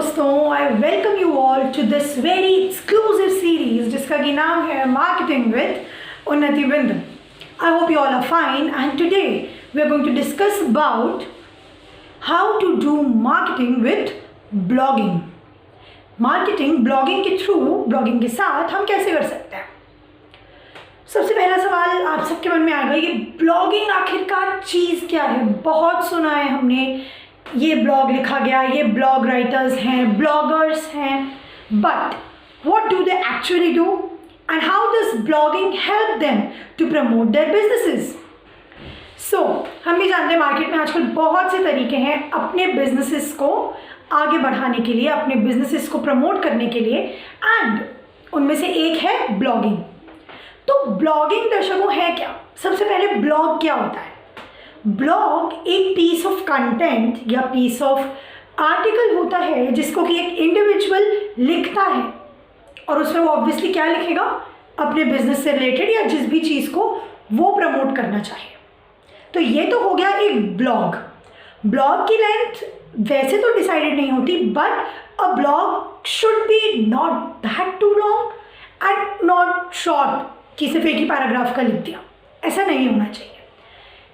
दोस्तों, I welcome you all to this very exclusive series जिसका कि नाम है मार्केटिंग विद उन्नति बिंदु. I hope you all are fine, and today we are going to discuss about how to do marketing with blogging. Marketing blogging के through, blogging के साथ हम कैसे कर सकते हैं? सबसे पहला सवाल आप सबके मन में आएगा, ये ब्लॉगिंग आखिरकार चीज़ क्या है? बहुत सुना है हमने, ये ब्लॉग लिखा गया, ये ब्लॉग राइटर्स हैं, ब्लॉगर्स हैं, but what do they actually do and how does blogging help them to promote their businesses? So हम भी जानते हैं मार्केट में आजकल बहुत से तरीके हैं अपने बिजनेसेस को आगे बढ़ाने के लिए, अपने बिजनेसेस को प्रमोट करने के लिए, एंड उनमें से एक है ब्लॉगिंग. तो ब्लॉगिंग दर्शकों है क्या? सबसे पहले ब्लॉग क्या होता है? ब्लॉग एक पीस ऑफ कंटेंट या पीस ऑफ आर्टिकल होता है जिसको कि एक इंडिविजुअल लिखता है, और उसमें वो ऑब्वियसली क्या लिखेगा? अपने बिजनेस से रिलेटेड या जिस भी चीज़ को वो प्रमोट करना चाहे. तो ये तो हो गया एक ब्लॉग. ब्लॉग की लेंथ वैसे तो डिसाइडेड नहीं होती, but a blog should be not that too long and not short कि सिर्फ एक ही पैराग्राफ का लिख दिया, ऐसा नहीं होना चाहिए.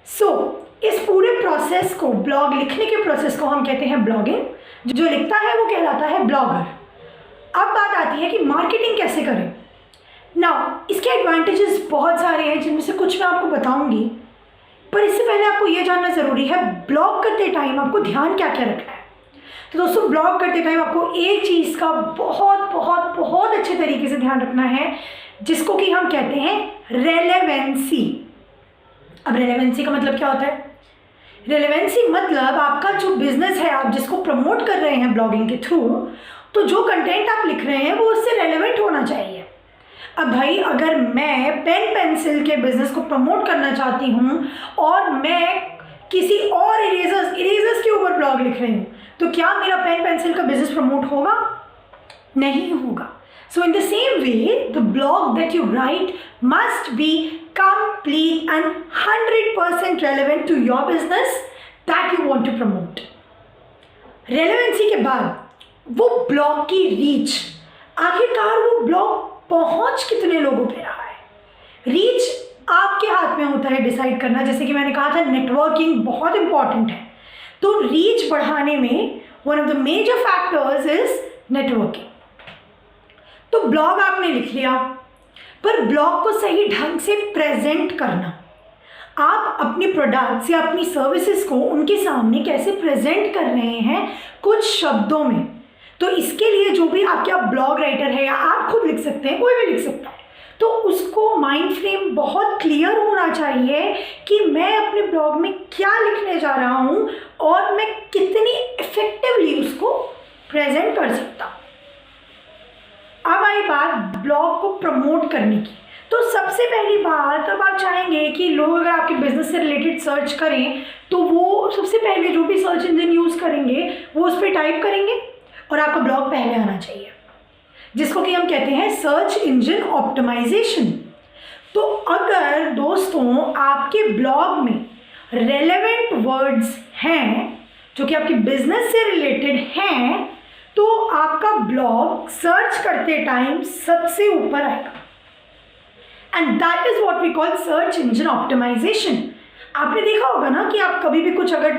सो इस पूरे प्रोसेस को, ब्लॉग लिखने के प्रोसेस को हम कहते हैं ब्लॉगिंग. जो लिखता है वो कहलाता है ब्लॉगर. अब बात आती है कि मार्केटिंग कैसे करें. नाउ इसके एडवांटेजेस बहुत सारे हैं जिनमें से कुछ मैं आपको बताऊंगी, पर इससे पहले आपको ये जानना ज़रूरी है ब्लॉग करते टाइम आपको ध्यान क्या क्या रखना है. तो दोस्तों, ब्लॉग करते टाइम आपको एक चीज़ का बहुत बहुत बहुत अच्छे तरीके से ध्यान रखना है जिसको कि हम कहते हैं रेलेवेंसी. अब रेलेवेंसी का मतलब क्या होता है? रेलेवेंसी मतलब आपका जो बिजनेस है, आप जिसको प्रमोट कर रहे हैं ब्लॉगिंग के थ्रू, तो जो कंटेंट आप लिख रहे हैं वो उससे रेलेवेंट होना चाहिए. अब भाई, अगर मैं पेन पेंसिल के बिजनेस को प्रमोट करना चाहती हूँ और मैं किसी और इरेजर्स के ऊपर ब्लॉग लिख रही हूँ, तो क्या मेरा पेन पेंसिल का बिजनेस प्रमोट होगा? नहीं होगा. So in the same way, the blog that you write must be complete and 100% relevant to your business that you want to promote. Relevancy के बाद वो ब्लॉग की रीच, आखिरकार वो ब्लॉग पहुंच कितने लोगों पे रहा है. रीच आपके हाथ में होता है डिसाइड करना. जैसे कि मैंने कहा था, नेटवर्किंग बहुत इंपॉर्टेंट है. तो रीच बढ़ाने में one of the major factors is networking. तो ब्लॉग आपने लिख लिया, पर ब्लॉग को सही ढंग से प्रेजेंट करना, आप अपने प्रोडक्ट्स या अपनी सर्विसेज को उनके सामने कैसे प्रेजेंट कर रहे हैं कुछ शब्दों में. तो इसके लिए जो भी आपका ब्लॉग राइटर है, या आप खुद लिख सकते हैं, कोई भी लिख सकता है, तो उसको माइंड फ्रेम बहुत क्लियर होना चाहिए कि मैं अपने ब्लॉग में क्या लिखने जा रहा हूँ और मैं कितनी इफेक्टिवली उसको प्रेजेंट कर सकता हूँ. अब आई बात ब्लॉग को प्रमोट करने की. तो सबसे पहली बात, अब आप चाहेंगे कि लोग अगर आपके बिजनेस से रिलेटेड सर्च करें तो वो सबसे पहले जो भी सर्च इंजन यूज़ करेंगे वो उस पर टाइप करेंगे और आपका ब्लॉग पहले आना चाहिए, जिसको कि हम कहते हैं सर्च इंजन ऑप्टिमाइजेशन. तो अगर दोस्तों आपके ब्लॉग में रेलेवेंट वर्ड्स हैं जो कि आपके बिजनेस से रिलेटेड हैं, तो आपका ब्लॉग सर्च करते टाइम सबसे ऊपर आएगा. And that is what we call search engine optimisation. आपने देखा होगा ना कि आप कभी भी कुछ अगर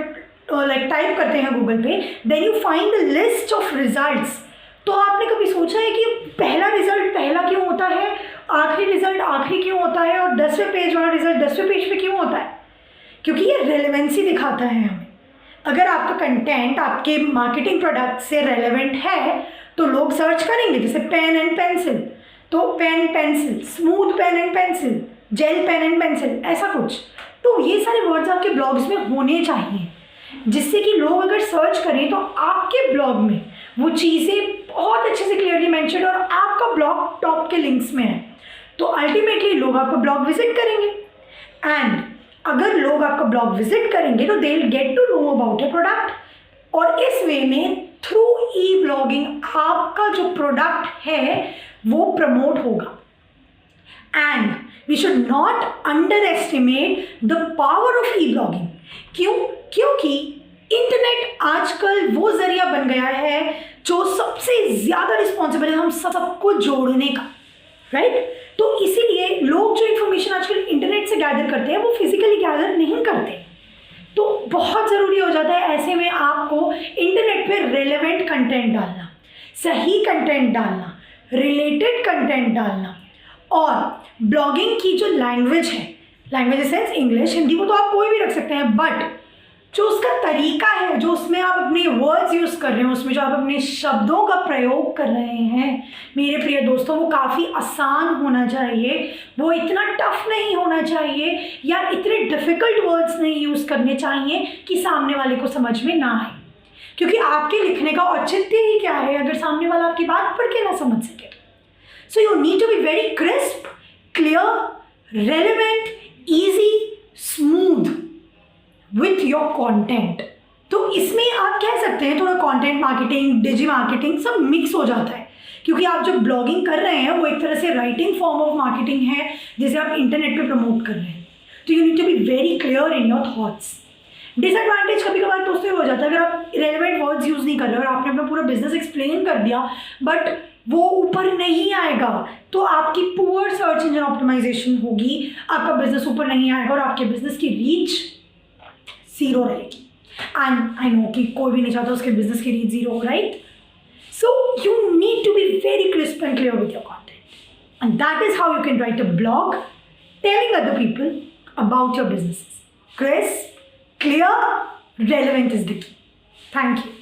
टाइप करते हैं गूगल पे, then you find the list of results. तो आपने कभी सोचा है कि पहला रिजल्ट पहला क्यों होता है, आखिरी रिजल्ट आखिरी क्यों होता है, और 10वें पेज वाला रिजल्ट 10वें पेज पे क्यों होता है? क्योंकि ये रेलेवेंसी दिखाता है हमें. अगर आपका कंटेंट आपके मार्केटिंग प्रोडक्ट से रेलेवेंट है तो लोग सर्च करेंगे. जैसे पेन एंड पेंसिल, तो pen pencil, smooth pen and pencil, gel pen and pencil, ऐसा कुछ. तो ये सारे वर्ड्स आपके ब्लॉग्स में होने चाहिए, जिससे कि लोग अगर सर्च करें तो आपके ब्लॉग में वो चीज़ें बहुत अच्छे से क्लियरली मेंशन और आपका ब्लॉग टॉप के लिंक्स में है. तो अल्टीमेटली लोग आपका ब्लॉग विजिट करेंगे, एंड अगर लोग आपका ब्लॉग विजिट करेंगे तो they will get to know about a product. और इस वे में थ्रू ई ब्लॉगिंग आपका जो प्रोडक्ट है वो प्रमोट होगा. And we should not underestimate the power of e blogging. क्यों? क्योंकि इंटरनेट आजकल वो जरिया बन गया है जो सबसे ज़्यादा रिस्पॉन्सिबल है हम सबको जोड़ने का, राइट? तो इसीलिए लोग जो इन्फॉर्मेशन आजकल इंटरनेट से गैदर करते हैं वो फिजिकली गैदर नहीं करते। तो बहुत ज़रूरी हो जाता है ऐसे में आपको इंटरनेट पे रेलेवेंट कंटेंट डालना, सही कंटेंट डालना, रिलेटेड कंटेंट डालना। और ब्लॉगिंग की जो लैंग्वेज है, language in sense English, Hindi, वो तो आप कोई भी रख सकते हैं, बट जो उसका तरीका है, जो उसमें आप अपने वर्ड्स यूज़ कर रहे हैं, उसमें जो आप अपने शब्दों का प्रयोग कर रहे हैं, मेरे प्रिय दोस्तों, वो काफ़ी आसान होना चाहिए। वो इतना टफ नहीं होना चाहिए या इतने डिफ़िकल्ट वर्ड्स नहीं यूज़ करने चाहिए कि सामने वाले को समझ में ना आए, क्योंकि आपके लिखने का औचित्य ही क्या है अगर सामने वाला आपकी बात पढ़ के ना समझ सके। So you need to be very crisp, clear, relevant, easy, smooth with your content. तो इसमें आप कह सकते हैं थोड़ा कंटेंट मार्केटिंग, डिजी मार्केटिंग सब मिक्स हो जाता है, क्योंकि आप जो ब्लॉगिंग कर रहे हैं वो एक तरह से राइटिंग फॉर्म ऑफ मार्केटिंग है जिसे आप इंटरनेट पे प्रमोट कर रहे हैं। तो you need to be very clear in your thoughts. Disadvantage कभी कभार दोस्तों ये हो जाता है, अगर आप इरेलीवेंट वर्ड्स यूज़ नहीं कर रहे और आपने अपना पूरा बिजनेस एक्सप्लेन कर दिया बट वो ऊपर नहीं आएगा, तो आपकी पुअर सर्च इंजन ऑप्टिमाइजेशन होगी, आपका बिजनेस ऊपर नहीं आएगा और आपके बिजनेस की रीच ज़ीरो रहेगी। एंड आई नो कि कोई भी नहीं चाहता उसके बिजनेस की रीच ज़ीरो हो, right? So you need to be very crisp and clear with your content, and that is how you can write a blog telling other people about your businesses. Crisp, clear, relevant is the key. Thank you.